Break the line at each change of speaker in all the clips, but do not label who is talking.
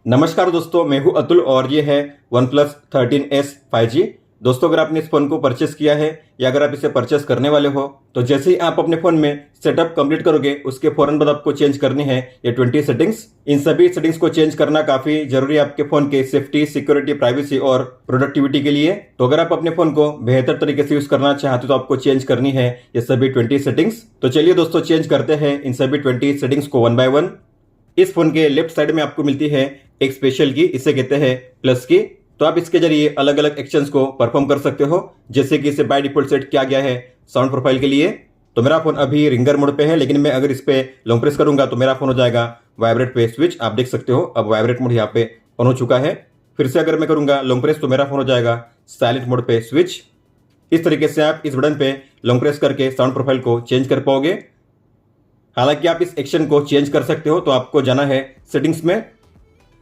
नमस्कार दोस्तों, मैं हूं अतुल और ये है OnePlus 13S 5G। दोस्तों, अगर आपने इस फ़ोन को परचेस किया है या अगर आप इसे परचेस करने वाले हो तो जैसे ही आप अपने फ़ोन में सेटअप कंप्लीट करोगे उसके फ़ौरन बाद आपको चेंज करनी है ये 20 सेटिंग्स। इन सभी सेटिंग्स को चेंज करना काफ़ी ज़रूरी है आपके फ़ोन के सेफ्टी, सिक्योरिटी, प्राइवेसी और प्रोडक्टिविटी के लिए। तो अगर आप अपने फ़ोन को बेहतर तरीके से यूज़ करना चाहते हो तो आपको चेंज करनी है ये सभी 20 सेटिंग्स। तो चलिए दोस्तों, चेंज करते हैं इन सभी 20 सेटिंग्स को वन बाय वन। इस फोन के लेफ्ट साइड में आपको मिलती है एक स्पेशल की, इसे कहते हैं प्लस की। तो आप इसके जरिए अलग अलग एक्शंस को परफॉर्म कर सकते हो, जैसे कि इसे बाय डिफॉल्ट सेट किया गया है साउंड प्रोफाइल के लिए। तो मेरा फोन अभी रिंगर मोड पे है, लेकिन मैं अगर इस पे लॉन्ग प्रेस करूंगा तो मेरा फोन हो जाएगा वाइब्रेट पे स्विच। आप देख सकते हो अब वाइब्रेट मोड यहाँ पे ऑन हो चुका है। फिर से अगर मैं करूंगा लॉन्ग प्रेस तो मेरा फोन हो जाएगा साइलेंट मोड पे स्विच। इस तरीके से आप इस बटन पे लॉन्ग प्रेस करके साउंड प्रोफाइल को चेंज कर पाओगे। हालांकि आप इस एक्शन को चेंज कर सकते हो, तो आपको जाना है सेटिंग्स में।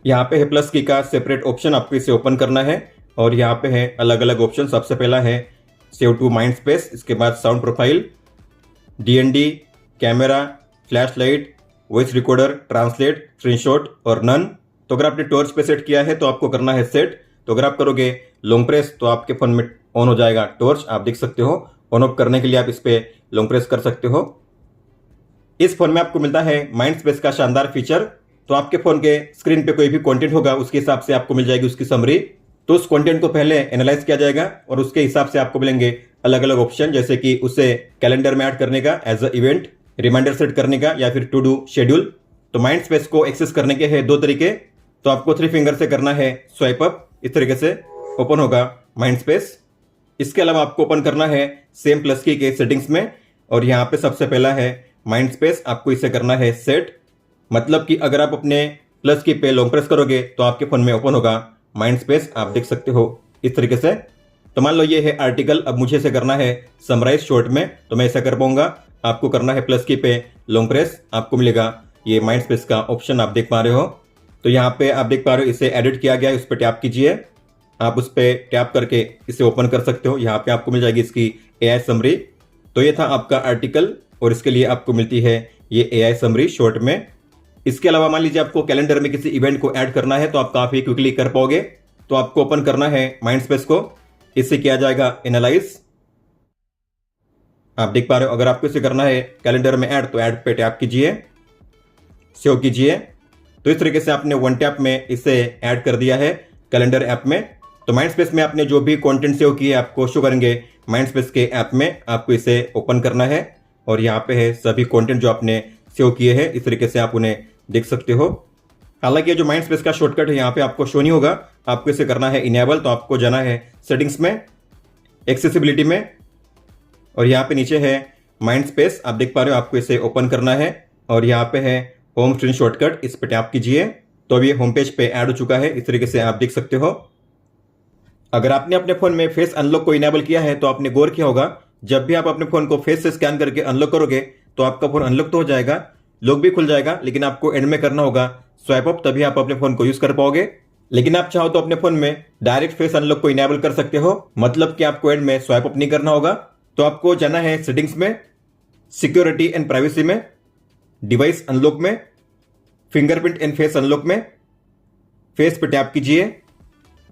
यहाँ पे है प्लस की का सेपरेट ऑप्शन, आपको इसे ओपन करना है और यहाँ पे है अलग अलग ऑप्शन। सबसे पहला है सेव टू माइंड स्पेस, इसके बाद sound profile, DND, camera, flash light, voice recorder, translate, screenshot और नन। तो अगर आपने टॉर्च पे सेट किया है तो आपको करना है सेट। तो अगर आप करोगे लॉन्ग प्रेस तो आपके फोन में ऑन हो जाएगा टॉर्च। आप देख सकते हो ऑन ऑफ करने के लिए आप इस पे लॉन्ग प्रेस कर सकते हो। इस फोन में आपको मिलता है माइंड स्पेस का शानदार फीचर। तो आपके फोन के स्क्रीन पे कोई भी कंटेंट होगा उसके हिसाब से आपको मिल जाएगी उसकी समरी। तो उस कंटेंट को पहले एनालाइज किया जाएगा और उसके हिसाब से आपको मिलेंगे अलग अलग ऑप्शन, जैसे कि उसे कैलेंडर में ऐड करने का as a event, reminder set करने का या फिर टू डू शेड्यूल। तो माइंड स्पेस को एक्सेस करने के हैं दो तरीके। तो आपको 3 फिंगर से करना है स्वाइप अप, इस तरीके से ओपन होगा माइंड स्पेस। इसके अलावा आपको ओपन करना है सेम प्लस की के सेटिंग्स में और यहाँ पे सबसे पहला है माइंड स्पेस, आपको इसे करना है सेट। मतलब कि अगर आप अपने प्लस की पे लॉन्ग प्रेस करोगे तो आपके फोन में ओपन होगा माइंड स्पेस। आप देख सकते हो इस तरीके से। तो मान लो ये है आर्टिकल, अब मुझे इसे करना है समराइज शॉर्ट में, तो मैं ऐसा कर पाऊंगा। आपको करना है प्लस की पे लॉन्ग प्रेस, आपको मिलेगा ये माइंड स्पेस का ऑप्शन, आप देख पा रहे हो। तो यहाँ पे आप देख पा रहे हो इसे एडिट किया गया है, उस पर टैप कीजिए। आप उस पर टैप करके इसे ओपन कर सकते हो। यहाँ पे आपको मिल जाएगी इसकी AI समरी। तो ये था आपका आर्टिकल और इसके लिए आपको मिलती है ये AI समरी शॉर्ट में। इसके अलावा मान लीजिए आपको कैलेंडर में किसी इवेंट को ऐड करना है तो आप काफी क्विकली कर पाओगे। तो आपको ओपन करना है माइंड स्पेस को, इससे किया जाएगा एनालाइज। आप देख पा रहे हो अगर आपको इसे करना है कैलेंडर में ऐड तो ऐड पे टैप कीजिए, सेव कीजिए। तो इस तरीके से आपने वन टैप में इसे ऐड कर दिया है कैलेंडर ऐप में। तो माइंड स्पेस में आपने जो भी कंटेंट सेव किए आपको शो करेंगे माइंड स्पेस के ऐप में। आपको इसे ओपन करना है और यहाँ पे है सभी कंटेंट जो आपने सेव किए हैं, इस तरीके से आप उन्हें देख सकते हो। हालांकि ये जो माइंड स्पेस का शॉर्टकट है यहाँ पे आपको शो नहीं होगा, आपको इसे करना है इनेबल। तो आपको जाना है सेटिंग्स में, एक्सेसिबिलिटी में और यहाँ पे नीचे है माइंड स्पेस, आप देख पा रहे हो। आपको इसे ओपन करना है और यहाँ पे है होम स्क्रीन शॉर्टकट, इस पे टैप कीजिए। तो अब ये होम पेज पे ऐड हो चुका है, इस तरीके से आप देख सकते हो। अगर आपने अपने फोन में फेस अनलॉक को इनेबल किया है तो आपने गौर किया होगा, जब भी आप अपने फोन को फेस से स्कैन करके अनलॉक करोगे तो आपका फोन अनलॉक तो हो जाएगा, लॉक भी खुल जाएगा, लेकिन आपको एंड में करना होगा स्वाइप अप, तभी आप अपने फोन को यूज कर पाओगे। लेकिन आप चाहो तो अपने फोन में डायरेक्ट फेस अनलॉक को इनेबल कर सकते हो, मतलब कि आपको एंड में स्वाइप अप नहीं करना होगा। तो आपको जाना है सेटिंग्स में, सिक्योरिटी एंड प्राइवेसी में, डिवाइस अनलॉक में, फिंगरप्रिंट एंड फेस अनलॉक में, फेस पे टैप कीजिए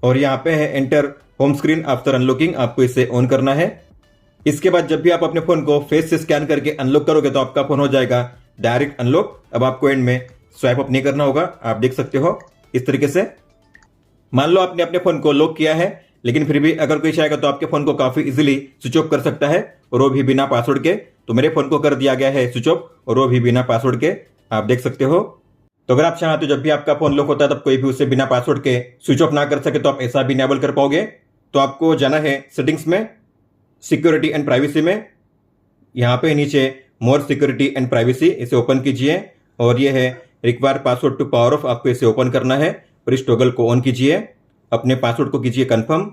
और यहाँ पे है enter home screen after unlocking, आपको इसे ऑन करना है। इसके बाद जब भी आप अपने फोन को फेस से स्कैन करके अनलॉक करोगे तो आपका फोन हो जाएगा डायरेक्ट अनलॉक। अब आपको एंड में स्वाइप अप नहीं करना होगा, आप देख सकते हो इस तरीके से। मान लो आपने अपने फोन को लॉक किया है, लेकिन फिर भी अगर कोई चाहेगा तो आपके फोन को काफी इजीली स्विच ऑफ कर सकता है, और वो भी बिना पासवर्ड के। तो मेरे फोन को कर दिया गया है स्विच ऑफ, और वो भी बिना पासवर्ड के, आप देख सकते हो। तो अगर आप चाहते हो जब भी आपका फोन लॉक होता है तब कोई भी उसे बिना पासवर्ड के स्विच ऑफ ना कर सके, तो आप ऐसा भी इनेबल कर पाओगे। तो आपको जाना है सेटिंग्स में, सिक्योरिटी एंड प्राइवेसी में, यहाँ पे नीचे मोर सिक्योरिटी एंड प्राइवेसी, इसे ओपन कीजिए और ये है require password to power off, आपको इसे ओपन करना है और इस टॉगल को ऑन कीजिए, अपने पासवर्ड को कीजिए कंफर्म।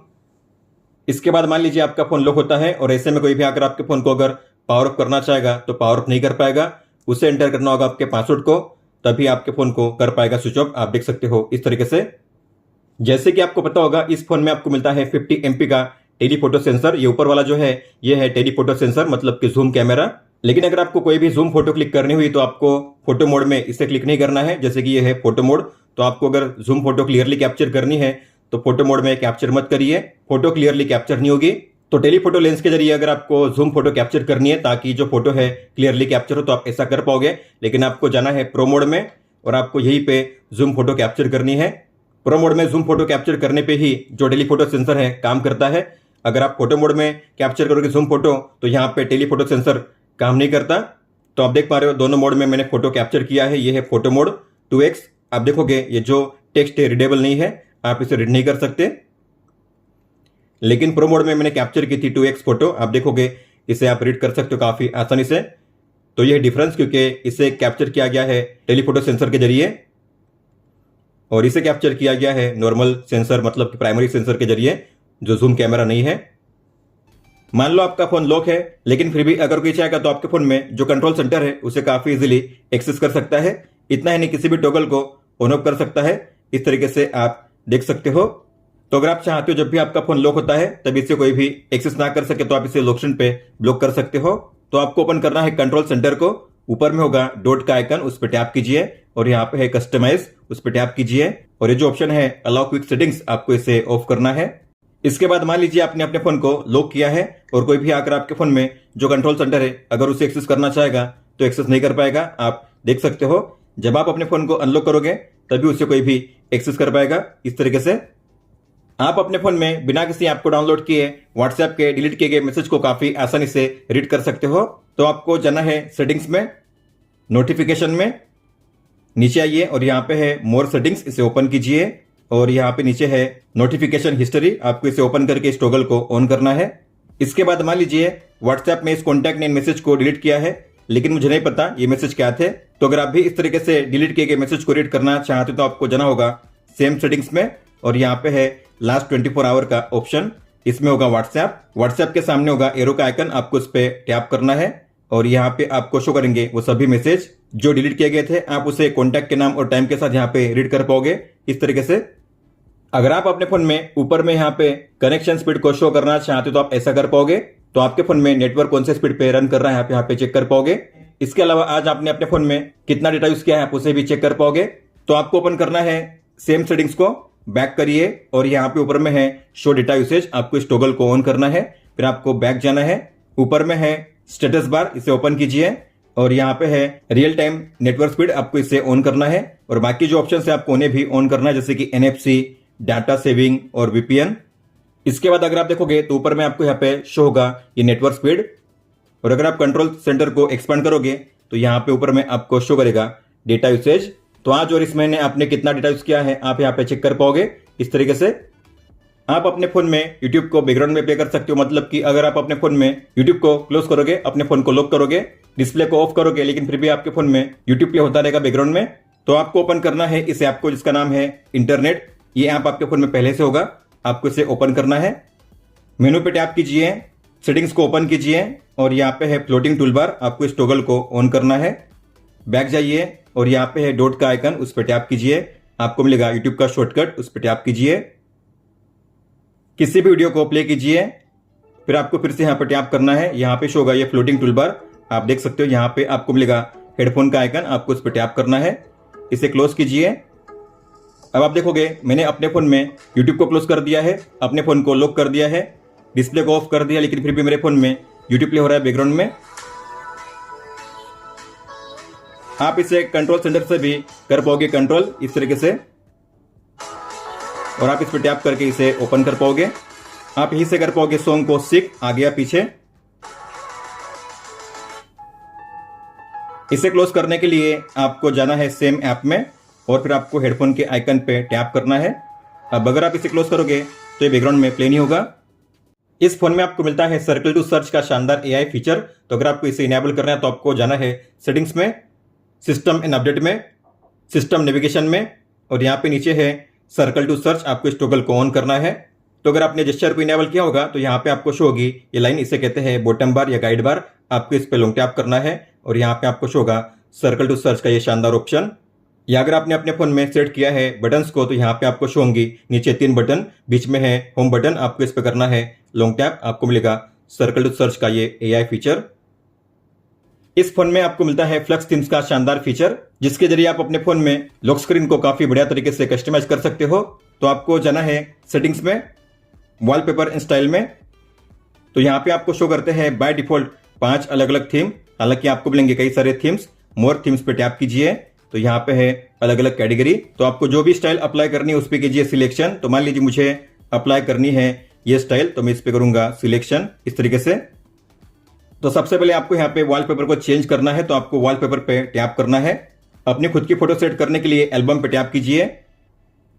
इसके बाद मान लीजिए आपका फोन लॉक होता है और ऐसे में कोई भी आकर आपके फोन को अगर पावर ऑफ करना चाहेगा तो पावर ऑफ नहीं कर पाएगा, उसे एंटर करना होगा आपके पासवर्ड को, तभी आपके फोन को कर पाएगा स्विच ऑफ, आप देख सकते हो इस तरीके से। जैसे कि आपको पता होगा इस फोन में आपको मिलता है 50 MP का टेलीफोटो सेंसर। ये ऊपर वाला जो है ये है टेलीफोटो सेंसर, मतलब कि जूम कैमरा। लेकिन अगर आपको कोई भी जूम फोटो क्लिक करनी हुई तो आपको फोटो मोड में इसे क्लिक नहीं करना है, जैसे कि ये है फोटो मोड। तो आपको अगर जूम फोटो क्लियरली कैप्चर करनी है तो फोटो मोड में कैप्चर मत करिए, फोटो क्लियरली कैप्चर नहीं होगी। तो टेलीफोटो लेंस के जरिए अगर आपको जूम फोटो कैप्चर करनी है ताकि जो फोटो है क्लियरली कैप्चर हो तो आप ऐसा कर पाओगे, लेकिन आपको जाना है प्रो मोड में और आपको यहीं पे जूम फोटो कैप्चर करनी है। प्रो मोड में जूम फोटो कैप्चर करने पे ही जो टेलीफोटो सेंसर है काम करता है। अगर आप फोटो मोड में कैप्चर करोगे जूम फोटो तो यहाँ पे टेलीफोटो सेंसर काम नहीं करता। तो आप देख पा रहे हो दोनों मोड में मैंने फोटो कैप्चर किया है। ये है फोटो मोड 2x। आप देखोगे ये जो टेक्स्ट है रीडेबल नहीं है, आप इसे रीड नहीं कर सकते। लेकिन प्रो मोड में मैंने कैप्चर की थी 2x फोटो, आप देखोगे इसे आप रीड कर सकते हो काफी आसानी से। तो यह डिफरेंस क्योंकि इसे कैप्चर किया गया है टेलीफोटो सेंसर के जरिए और इसे कैप्चर किया गया है नॉर्मल सेंसर मतलब कि प्राइमरी सेंसर के जरिए जो जूम कैमरा नहीं है। मान लो आपका फोन लॉक है लेकिन फिर भी अगर कोई चाहेगा तो आपके फोन में जो कंट्रोल सेंटर है उसे काफी इजीली एक्सेस कर सकता है। इतना ही नहीं, किसी भी टॉगल को ऑन ऑफ कर सकता है। इस तरीके से आप देख सकते हो। तो अगर आप चाहते हो जब भी आपका फोन लॉक होता है तब इसे कोई भी एक्सेस ना कर सके तो आप इसे लॉक पे ब्लॉक कर सकते हो। तो आपको ओपन करना है कंट्रोल सेंटर को, ऊपर में होगा डॉट का आइकन, उस पर टैप कीजिए और यहाँ पे है कस्टमाइज, उस पर टैप कीजिए और ये जो ऑप्शन है अलाउ क्विक सेटिंग्स आपको इसे ऑफ करना है। इसके बाद मान लीजिए आपने अपने फोन को लॉक किया है और कोई भी आकर आपके फोन में जो कंट्रोल सेंटर है अगर उसे एक्सेस करना चाहेगा तो एक्सेस नहीं कर पाएगा। आप देख सकते हो जब आप अपने फोन को अनलॉक करोगे तभी उसे कोई भी एक्सेस कर पाएगा। इस तरीके से आप अपने फोन में बिना किसी ऐप को डाउनलोड किए व्हाट्सएप के डिलीट किए गए मैसेज को काफी आसानी से रीड कर सकते हो। तो आपको जाना है सेटिंग्स में, नोटिफिकेशन में, नीचे आइए और यहाँ पे है मोर सेटिंग्स, इसे ओपन कीजिए और यहाँ पे नीचे है नोटिफिकेशन हिस्ट्री, आपको इसे ओपन करके इस टॉगल को ऑन करना है। इसके बाद मान लीजिए व्हाट्सएप में इस कॉन्टैक्ट ने मैसेज को डिलीट किया है लेकिन मुझे नहीं पता ये मैसेज क्या थे। तो अगर आप भी इस तरीके से डिलीट किए गए मैसेज को रीड करना चाहते हो तो आपको जाना होगा सेम सेटिंग्स में और यहाँ पे है लास्ट 24 आवर का ऑप्शन, इसमें होगा व्हाट्सएप के सामने होगा एरो का आइकन, आपको उस पर टैप करना है और यहाँ पे आपको शो करेंगे वो सभी मैसेज जो डिलीट किए गए थे। आप उसे कॉन्टैक्ट के नाम और टाइम के साथ यहाँ पे रीड कर पाओगे इस तरीके से। अगर आप अपने फोन में ऊपर में यहाँ पे कनेक्शन स्पीड को शो करना चाहते हो तो आप ऐसा कर पाओगे। तो आपके फोन में नेटवर्क कौन से स्पीड पे रन कर रहा है यहाँ पे चेक कर पाओगे। इसके अलावा आज आपने अपने फोन में कितना डेटा यूज किया है आप उसे भी चेक कर पाओगे। तो आपको ओपन करना है सेम सेटिंग्स को, बैक करिए और यहाँ पे ऊपर में है शो डेटा यूसेज, आपको इस टॉगल को ऑन करना है। फिर आपको बैक जाना है, ऊपर में है स्टेटस बार, इसे ओपन कीजिए और यहाँ पे है रियल टाइम नेटवर्क स्पीड, आपको इसे ऑन करना है और बाकी जो ऑप्शन है आपको उन्हें भी ऑन करना है जैसे कि NFC, डाटा सेविंग और VPN। इसके बाद अगर आप देखोगे तो ऊपर में आपको यहाँ पे शो होगा ये नेटवर्क स्पीड और अगर आप कंट्रोल सेंटर को एक्सपांड करोगे तो यहाँ पे ऊपर में आपको शो करेगा डेटा यूसेज। तो आज और इस महीने आपने कितना डेटा यूज किया है आप यहाँ पे चेक कर पाओगे इस तरीके से। आप अपने फोन में YouTube को बैकग्राउंड में प्ले कर सकते हो, मतलब कि अगर आप अपने फोन में YouTube को क्लोज करोगे, अपने फोन को लॉक करोगे, डिस्प्ले को ऑफ करोगे लेकिन फिर भी आपके फोन में YouTube प्ले होता रहेगा बैकग्राउंड में, तो आपको ओपन करना है इस ऐप को जिसका नाम है इंटरनेट। ये ऐप आपके फोन में पहले से होगा, आपको इसे ओपन करना है। मेनू पे टैप कीजिए, सेटिंग्स को ओपन कीजिए और यहाँ पे है फ्लोटिंग टूल बार, आपको इस टॉगल को ऑन करना है। बैक जाइए और यहाँ पे है डॉट का आइकन, उस पर टैप कीजिए, आपको मिलेगा यूट्यूब का शॉर्टकट, उस पर टैप कीजिए। किसी भी वीडियो को प्ले कीजिए, फिर आपको फिर से यहाँ पे टैप करना है, यहाँ पे शो होगा ये फ्लोटिंग टूल बार, आप देख सकते हो। यहाँ पे आपको मिलेगा हेडफोन का आइकन, आपको उस पर टैप करना है, इसे क्लोज कीजिए। अब आप देखोगे मैंने अपने फोन में यूट्यूब को क्लोज कर दिया है, अपने फोन को लॉक कर दिया है, डिस्प्ले को ऑफ कर दिया, लेकिन फिर भी मेरे फोन में यूट्यूब प्ले हो रहा है बैकग्राउंड में। आप इसे कंट्रोल सेंटर से भी कर पाओगे कंट्रोल इस तरीके से और आप इस पर टैप करके इसे ओपन कर पाओगे। आप यहीं से कर पाओगे सॉन्ग को सिक, आ गया पीछे। इसे क्लोज करने के लिए आपको जाना है सेम ऐप में और फिर आपको हेडफोन के आइकन पे टैप करना है। अब अगर आप इसे क्लोज करोगे तो ये बैकग्राउंड में प्ले नहीं होगा। इस फोन में आपको मिलता है सर्कल टू सर्च का शानदार AI फीचर। तो अगर आपको इसे इनेबल करना है तो आपको जाना है सेटिंग्स में, सिस्टम एंड अपडेट में, सिस्टम नेविगेशन में और यहाँ पे नीचे है सर्कल टू सर्च, आपको इस टॉगल को ऑन करना है। तो अगर आपने जेस्चर को इनेबल किया होगा तो यहाँ पे आपको शो होगी ये लाइन, इसे कहते हैं बॉटम बार या गाइड बार, आपको इस पे लॉन्ग टैप करना है और यहाँ पे आपको शो होगा सर्कल टू सर्च का ये शानदार ऑप्शन। या अगर आपने अपने फोन में सेट किया है बटन्स को तो यहाँ पे आपको शो होंगी नीचे 3 बटन, बीच में है होम बटन, आपको इस पे करना है लॉन्ग टैप, आपको मिलेगा सर्कल टू सर्च का ये AI फीचर। इस फोन में आपको मिलता है फ्लक्स थीम्स का शानदार फीचर, जिसके जरिए आप अपने फोन में लॉक स्क्रीन को काफी बढ़िया तरीके से कस्टमाइज कर सकते हो। तो आपको जाना है सेटिंग्स में, वॉलपेपर एंड स्टाइल में। तो यहाँ पे आपको शो करते हैं बाय डिफॉल्ट 5 अलग अलग थीम। हालांकि आपको मिलेंगे कई सारे थीम्स। मोर थीम्स पे टैप कीजिए तो यहाँ पे है अलग अलग कैटेगरी। तो आपको जो भी स्टाइल अप्लाई करनी है उस पर कीजिए सिलेक्शन। तो मान लीजिए मुझे अप्लाई करनी है ये स्टाइल, तो मैं इस पे करूंगा सिलेक्शन इस तरीके से। तो सबसे पहले आपको यहाँ पे वॉलपेपर को चेंज करना है, तो आपको वॉलपेपर पे टैप करना है। अपनी खुद की फोटो सेट करने के लिए एल्बम पे टैप कीजिए।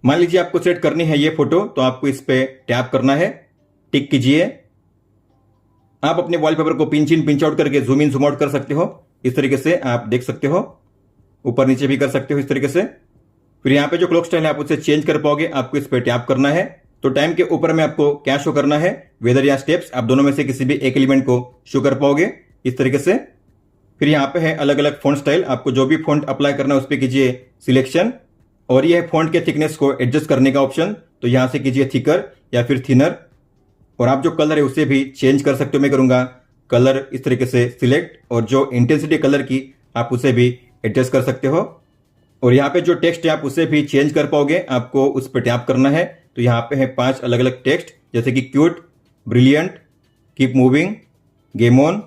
मान लीजिए आपको सेट करनी है ये फोटो, तो आपको इस पे टैप करना है, टिक कीजिए। आप अपने वॉलपेपर को पिंच इन पिंच आउट करके जूम इन जूम आउट कर सकते हो। इस तरीके से आप देख सकते हो, ऊपर नीचे भी कर सकते हो इस तरीके से। फिर यहाँ पे जो क्लॉक स्टाइल है आप उसे चेंज कर पाओगे, आपको इस पे टैप करना है। तो टाइम के ऊपर में आपको क्या शो करना है, वेदर या स्टेप्स, आप दोनों में से किसी भी एक एलिमेंट को शो कर पाओगे इस तरीके से। फिर यहाँ पे है अलग अलग फॉन्ट स्टाइल, आपको जो भी फॉन्ट अप्लाई करना है उस पर कीजिए सिलेक्शन। और ये है फॉन्ट के थिकनेस को एडजस्ट करने का ऑप्शन, तो यहां से कीजिए थिकर या फिर थिनर। और आप जो कलर है उसे भी चेंज कर सकते हो। मैं करूंगा कलर इस तरीके से सिलेक्ट, और जो इंटेंसिटी कलर की आप उसे भी एडजस्ट कर सकते हो। और यहाँ पे जो टेक्स्ट है आप उसे भी चेंज कर पाओगे, आपको उस पर टैप करना है। तो यहाँ पे है 5 अलग अलग टेक्स्ट, जैसे कि cute, brilliant, keep moving, game on,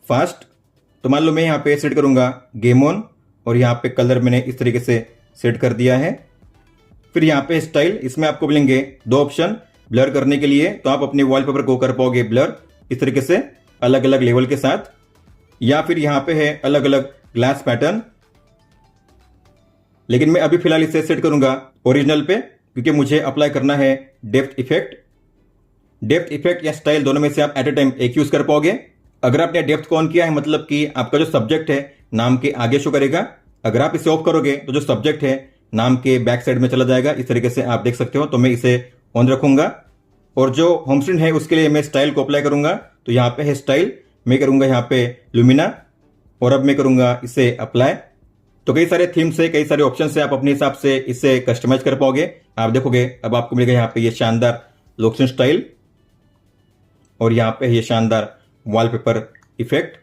fast. तो मान लो मैं यहाँ पे सेट करूंगा गेम ऑन, और यहाँ पे कलर मैंने इस तरीके से सेट कर दिया है। फिर यहाँ पे स्टाइल, इसमें आपको मिलेंगे 2 ऑप्शन ब्लर करने के लिए। तो आप अपने वॉलपेपर को कर पाओगे ब्लर इस तरीके से अलग अलग लेवल के साथ, या फिर यहाँ पे है अलग अलग ग्लास पैटर्न। लेकिन मैं अभी फिलहाल इसे सेट करूंगा ओरिजिनल पे, क्योंकि मुझे अप्लाई करना है डेप्थ इफेक्ट। डेप्थ इफेक्ट या स्टाइल दोनों में से आप एट ए टाइम एक यूज कर पाओगे। अगर आपने डेप्थ को ऑन किया है, मतलब कि आपका जो सब्जेक्ट है नाम के आगे शो करेगा। अगर आप इसे ऑफ करोगे तो जो सब्जेक्ट है नाम के बैक साइड में चला जाएगा। इस तरीके से आप देख सकते हो। तो मैं इसे ऑन रखूंगा। और जो होम स्क्रीन है उसके लिए मैं स्टाइल को अप्लाई करूंगा। तो यहाँ पे है स्टाइल, मैं करूंगा यहाँ पे लुमिना, और अब मैं करूंगा इसे अप्लाई। तो कई सारे थीम्स है, कई सारे ऑप्शन है, आप अपने हिसाब से इसे कस्टमाइज कर पाओगे। आप देखोगे अब आपको मिलेगा यहाँ पे ये शानदार लोकेशन स्टाइल, और यहाँ पे ये शानदार वॉलपेपर इफेक्ट।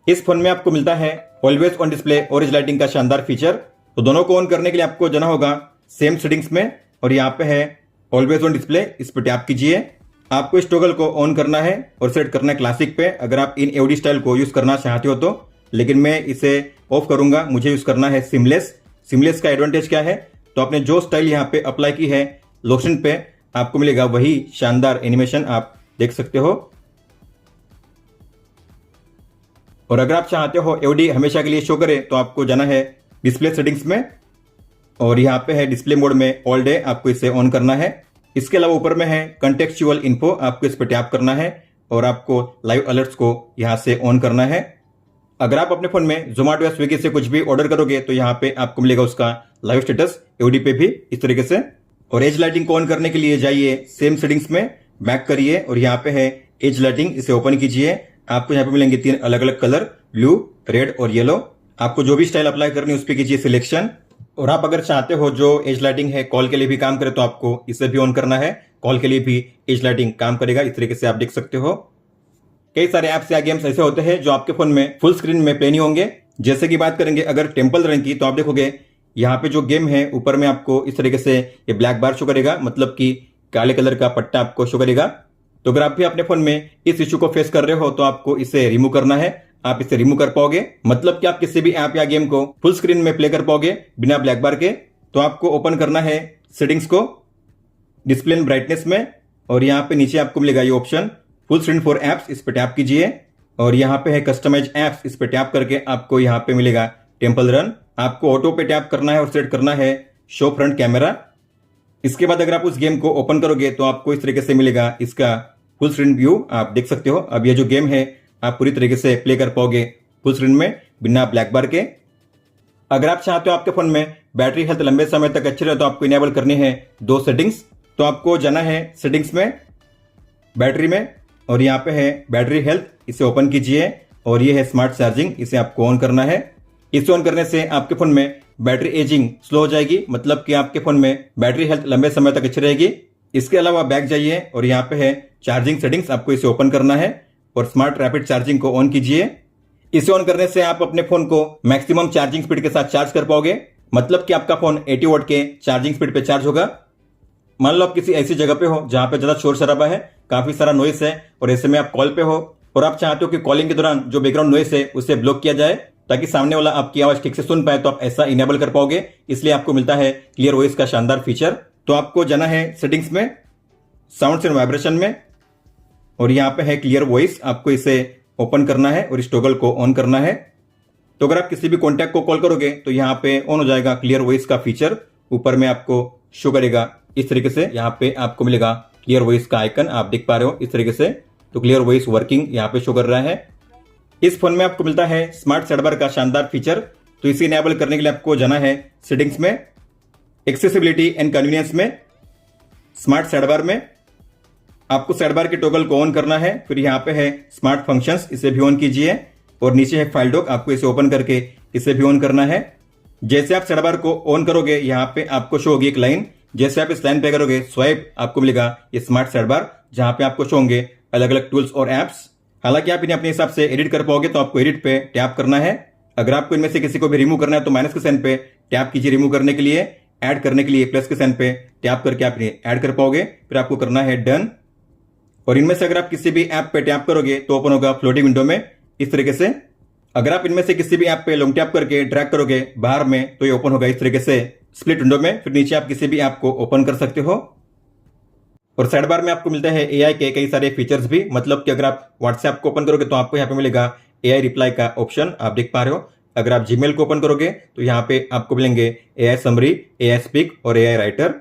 इस फोन में आपको मिलता है ऑलवेज ऑन डिस्प्ले और एज लाइटिंग का शानदार फीचर। तो दोनों को ऑन करने के लिए आपको जाना होगा सेम सेटिंग्स में, और यहाँ पे है ऑलवेज ऑन डिस्प्ले, इस पर टैप कीजिए। आपको इस टॉगल को ऑन करना है और सेट करना है क्लासिक पे, अगर आप इन एओडी स्टाइल को यूज करना चाहते हो तो। लेकिन मैं इसे ऑफ करूंगा, मुझे यूज करना है सिमलेस। सिमलेस का एडवांटेज क्या है, तो आपने जो स्टाइल यहाँ पे अप्लाई की है लोशन पे, आपको मिलेगा वही शानदार एनिमेशन, आप देख सकते हो। और अगर आप चाहते हो एओडी हमेशा के लिए शो करे, तो आपको जाना है डिस्प्ले सेटिंग्स में, और यहाँ पे है डिस्प्ले मोड में ऑल डे, आपको इसे ऑन करना है। इसके अलावा ऊपर में है कंटेक्चुअल इन्फो, आपको इस पर टैप करना है, और आपको लाइव अलर्ट्स को यहाँ से ऑन करना है। अगर आप अपने फोन में जोमेटो या स्विगी से कुछ भी ऑर्डर करोगे तो यहाँ पे आपको मिलेगा उसका लाइव स्टेटस एओडी पे भी इस तरीके से। और एज लाइटिंग को ऑन करने के लिए जाइए सेम सेटिंग्स में, बैक करिए, और यहाँ पे है एज लाइटिंग, इसे ओपन कीजिए। आपको यहाँ पे मिलेंगे 3 अलग अलग कलर, ब्लू, रेड और येलो। आपको जो भी स्टाइल अप्लाई करनी है उस पर कीजिए सिलेक्शन। और आप अगर चाहते हो जो एज लाइटिंग है कॉल के लिए भी काम करे, तो आपको इसे भी ऑन करना है। कॉल के लिए भी एज लाइटिंग काम करेगा, इस तरीके से आप देख सकते हो। कई सारे ऐप्स या गेम्स ऐसे होते हैं जो आपके फोन में फुल स्क्रीन में प्ले नहीं होंगे। जैसे कि बात करेंगे अगर टेम्पल रन की, तो आप देखोगे यहाँ पे जो गेम है ऊपर में आपको इस तरीके से ये ब्लैक बार शो करेगा, मतलब कि काले कलर का पट्टा आपको शो करेगा। तो अगर आप भी अपने फोन में इस इश्यू को फेस कर रहे हो तो आपको इसे रिमूव करना है। आप इसे रिमूव कर पाओगे, मतलब कि आप किसी भी ऐप या गेम को फुल स्क्रीन में प्ले कर पाओगे बिना ब्लैक बार के। तो आपको ओपन करना है सेटिंग्स को, डिस्प्ले एंड ब्राइटनेस में, और यहाँ पे नीचे आपको मिलेगा ये option full screen for apps, इस पे टैप कीजिए। और यहाँ पे है कस्टमाइज एप्स, इस पे टैप करके आपको यहाँ पे मिलेगा टेम्पल रन। आपको ऑटो पे टैप करना है और सेट करना है शो फ्रंट कैमरा। इसके बाद अगर आप उस गेम को ओपन करोगे तो आपको इस तरीके से मिलेगा इसका फुल स्क्रीन व्यू, आप देख सकते हो। अब ये जो गेम है आप पूरी तरीके से प्ले कर पाओगे फुल स्क्रीन में बिना ब्लैक बार के। अगर आप चाहते हो आपके फोन में बैटरी हेल्थ लंबे समय तक अच्छी रहे, तो आपको इनेबल करनी है 2 सेटिंग्स। तो आपको जाना है सेटिंग्स में, बैटरी में, और यहाँ पे है बैटरी हेल्थ, इसे ओपन कीजिए। और ये है स्मार्ट चार्जिंग, इसे आपको ऑन करना है। इसे ऑन करने से आपके फोन में बैटरी एजिंग स्लो हो जाएगी, मतलब कि आपके फोन में बैटरी हेल्थ लंबे समय तक अच्छी रहेगी। इसके अलावा बैक जाइए और यहाँ पे है चार्जिंग सेटिंग्स, आपको इसे ओपन करना है और स्मार्ट रैपिड चार्जिंग को ऑन कीजिए। इसे ऑन करने से आप अपने फोन को मैक्सिमम चार्जिंग स्पीड के साथ चार्ज कर पाओगे, मतलब कि आपका फोन 80 वॉट के चार्जिंग स्पीड पे चार्ज होगा। मान लो आप किसी ऐसी जगह पे हो जहां पे ज्यादा शोर शराबा है, काफी सारा नॉइस है और ऐसे में आप कॉल पे हो और आप चाहते हो कि कॉलिंग के दौरान जो बैकग्राउंड नॉइस है उसे ब्लॉक किया जाए ताकि सामने वाला आपकी आवाज ठीक से सुन पाए, तो आप ऐसा इनेबल कर पाओगे। इसलिए आपको मिलता है क्लियर वॉइस का शानदार फीचर। तो आपको जाना है सेटिंग्स में, साउंड्स एंड वाइब्रेशन में, और यहाँ पे है क्लियर वॉइस। आपको इसे ओपन करना है और इस टॉगल को ऑन करना है। तो अगर आप किसी भी कॉन्टैक्ट को कॉल करोगे तो यहाँ पे ऑन हो जाएगा क्लियर वॉइस का फीचर। ऊपर में आपको शो करेगा इस तरीके से, यहाँ पे आपको मिलेगा क्लियर वॉइस का आइकन, आप देख पा रहे हो इस तरीके से। तो क्लियर वॉइस वर्किंग यहाँ पे शो कर रहा है। इस फोन में आपको मिलता है स्मार्ट साइड बार का शानदार फीचर। तो इसे इनेबल करने के लिए आपको जाना है सेटिंग्स में, एक्सेसिबिलिटी एंड कन्वीनियंस में, स्मार्ट साइड बार में। आपको साइड बार के टॉगल को ऑन करना है। फिर यहाँ पे है स्मार्ट फंक्शंस, इसे भी ऑन कीजिए। और नीचे है फाइल डॉक, आपको इसे ओपन करके इसे भी ऑन करना है। जैसे आप साइड बार को ऑन करोगे यहाँ पे आपको शो होगी एक लाइन। जैसे आप इस लाइन पे करोगे स्वाइप, आपको मिलेगा ये स्मार्ट साइड बार, जहां पे आपको शो होंगे अलग अलग टूल्स और एप्स। हालांकि आप इन्हें अपने हिसाब से एडिट कर पाओगे, तो आपको एडिट पे टैप करना है। अगर आपको इनमें से किसी को भी रिमूव करना है तो माइनस के साइन पे टैप कीजिए रिमूव करने के लिए। ऐड करने के लिए प्लस के साइन पे टैप करके आप इन्हें ऐड कर पाओगे। फिर आपको करना है डन। और इनमें से अगर आप किसी भी ऐप पे टैप करोगे तो ओपन होगा फ्लोटिंग विंडो में इस तरीके से। अगर आप इनमें से किसी भी ऐप पे लॉन्ग टैप करके ड्रैग करोगे बाहर में तो ये ओपन होगा इस तरीके से स्प्लिट विंडो में। फिर नीचे आप किसी भी ऐप को ओपन कर सकते हो। और साइड बार में आपको मिलता है एआई के कई सारे फीचर्स भी, मतलब कि अगर आप व्हाट्सएप को ओपन करोगे तो आपको यहाँ पे मिलेगा एआई रिप्लाई का ऑप्शन, आप देख पा रहे हो। अगर आप जीमेल को ओपन करोगे तो यहाँ पे आपको मिलेंगे एआई समरी, एआई स्पीक और एआई राइटर।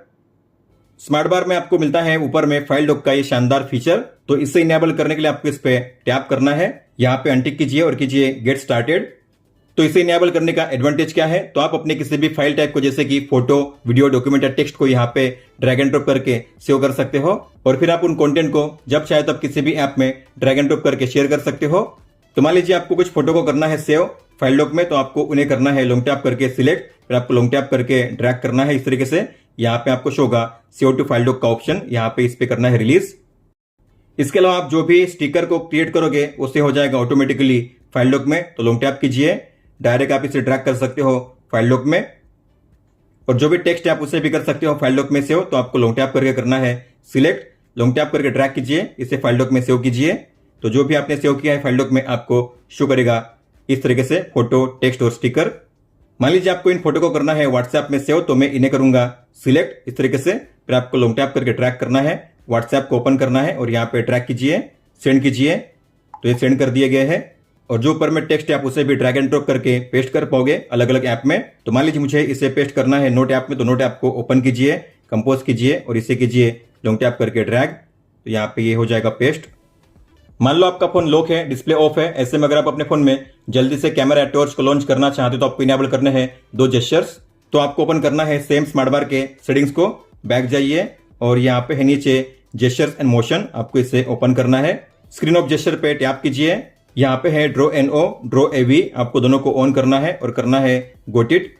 स्मार्ट बार में आपको मिलता है ऊपर में फाइल डॉक का ये शानदार फीचर। तो इसे इनेबल करने के लिए आपको इस पे टैप करना है। यहाँ पे अनटिक कीजिए और कीजिए गेट स्टार्टेड। तो इसे इनेबल करने का एडवांटेज क्या है, तो आप अपने किसी भी फाइल टाइप को जैसे कि फोटो, वीडियो, डॉक्यूमेंट या टेक्स्ट को यहाँ पे ड्रैग एंड ड्रॉप करके सेव कर सकते हो। और फिर आप उन कंटेंट को जब चाहे तब किसी भी ऐप में ड्रैग एंड ड्रॉप करके शेयर कर सकते हो। तो मान लीजिए आपको कुछ फोटो को करना है सेव फाइल डॉक में, तो आपको उन्हें करना है लॉन्ग टैप करके सिलेक्ट, फिर आपको लॉन्ग टैप करके ड्रैग करना है इस तरीके से। यहाँ पे आपको शो होगा सेव टू फाइल डॉक का ऑप्शन, यहाँ पे इस पे करना है रिलीज। इसके अलावा आप जो भी स्टिकर को क्रिएट करोगे उससे हो जाएगा ऑटोमेटिकली फाइल डॉक में। तो लॉन्ग टैप कीजिए, डायरेक्ट आप इसे ड्रैग कर सकते हो फाइल डॉक में। और जो भी टेक्स्ट है आप उसे भी कर सकते हो फाइल डॉक में सेव। तो आपको लॉन्ग टैप करके करना है सिलेक्ट, लॉन्ग टैप करके ड्रैग कीजिए, इसे फाइल डॉक में सेव कीजिए। तो जो भी आपने सेव किया है फाइल डॉक में आपको शो करेगा इस तरीके से फोटो, टेक्स्ट और स्टिकर। मान लीजिए आपको इन फोटो को करना है व्हाट्सएप में सेव, तो मैं इन्हें करूंगा सिलेक्ट इस तरीके से। फिर आपको लॉन्ग टैप करके ड्रैग करना है, व्हाट्सएप को ओपन करना है और यहाँ पे ड्रैग कीजिए, सेंड कीजिए। तो ये सेंड कर दिए गए हैं। और जो ऊपर में टेक्स्ट है आप उसे भी ड्रैग एंड ड्रॉप करके पेस्ट कर पाओगे अलग अलग ऐप में। तो मान लीजिए मुझे इसे पेस्ट करना है नोट ऐप में, तो नोट ऐप को ओपन कीजिए, कंपोज कीजिए और इसे कीजिए लॉन्ग टैप करके ड्रैग। तो यहाँ पे ये हो जाएगा पेस्ट। मान लो आपका फोन लॉक है, डिस्प्ले ऑफ है, ऐसे में अगर आप अपने फोन में जल्दी से कैमरा या टॉर्च को लॉन्च करना चाहते हो तो आपको इनेबल करने हैं दो जेस्चर्स। तो आपको ओपन करना है सेम स्मार्ट बार के सेटिंग्स को, बैक जाइए और यहाँ पे है नीचे जेस्चर्स एंड मोशन, आपको इसे ओपन करना है। स्क्रीन ऑफ जेस्चर पे टैप कीजिए, यहाँ पे है draw an O, draw a V, आपको दोनों को ऑन करना है और करना है गोट इट।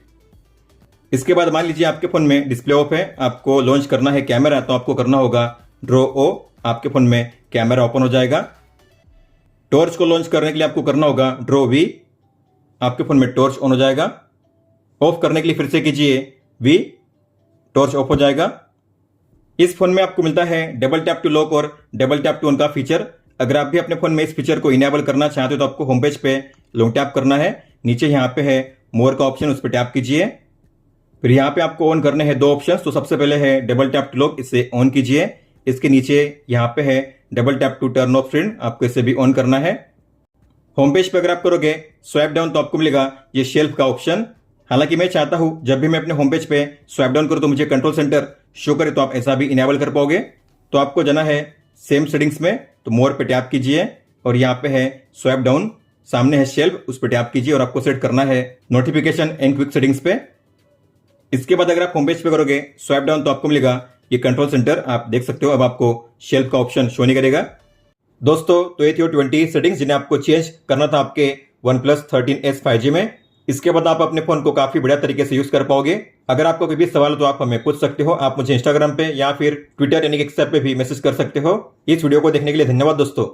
इसके बाद मान लीजिए आपके फोन में डिस्प्ले ऑफ है, आपको लॉन्च करना है कैमरा, तो आपको करना होगा ड्रॉ ओ, आपके फोन में कैमरा ओपन हो जाएगा। टॉर्च को लॉन्च करने के लिए आपको करना होगा ड्रॉ वी, आपके फोन में टॉर्च ऑन हो जाएगा। ऑफ करने के लिए फिर से कीजिए वी, टॉर्च ऑफ हो जाएगा। इस फोन में आपको मिलता है डबल टैप टू लॉक और डबल टैप टू ऑन का फीचर। अगर आप भी अपने फोन में इस फीचर को इनेबल करना चाहते हो तो आपको होम पेज पे लॉन्ग टैप करना है, नीचे यहाँ पे है मोर का ऑप्शन, उस पर टैप कीजिए। फिर यहाँ पे आपको ऑन करने हैं दो ऑप्शन। तो सबसे पहले है डबल टैप टू लॉक, इसे ऑन कीजिए। इसके नीचे यहाँ पे है double tap to turn off screen, आपको इसे भी ऑन करना है। होम पेज पे अगर आप करोगे स्वाइप डाउन तो आपको मिलेगा ये शेल्फ का ऑप्शन। हालांकि मैं चाहता हूं जब भी मैं अपने होम पेज पे स्वाइप डाउन करूं तो मुझे कंट्रोल सेंटर शो करे, तो आप ऐसा भी इनेबल कर पाओगे। तो आपको जाना है सेम सेटिंग्स में, तो मोर पे टैप कीजिए और यहाँ पे है स्वाइप डाउन, सामने है शेल्फ, उस पर टैप कीजिए और आपको सेट करना है नोटिफिकेशन एंड क्विक सेटिंग्स पे। इसके बाद अगर आप होम पेज पे करोगे स्वाइप डाउन तो आपको मिलेगा ये कंट्रोल सेंटर, आप देख सकते हो अब आपको शेल्फ का ऑप्शन शो नहीं करेगा। दोस्तों तो ये थी 20 सेटिंग्स जिन्हें आपको चेंज करना था आपके OnePlus 13S 5G में। इसके बाद आप अपने फोन को काफी बढ़िया तरीके से यूज कर पाओगे। अगर आपको कोई भी सवाल हो तो आप हमें पूछ सकते हो, आप मुझे इंस्टाग्राम पे या फिर ट्विटर यानी कि एक्स पे भी मैसेज कर सकते हो। इस वीडियो को देखने के लिए धन्यवाद दोस्तों।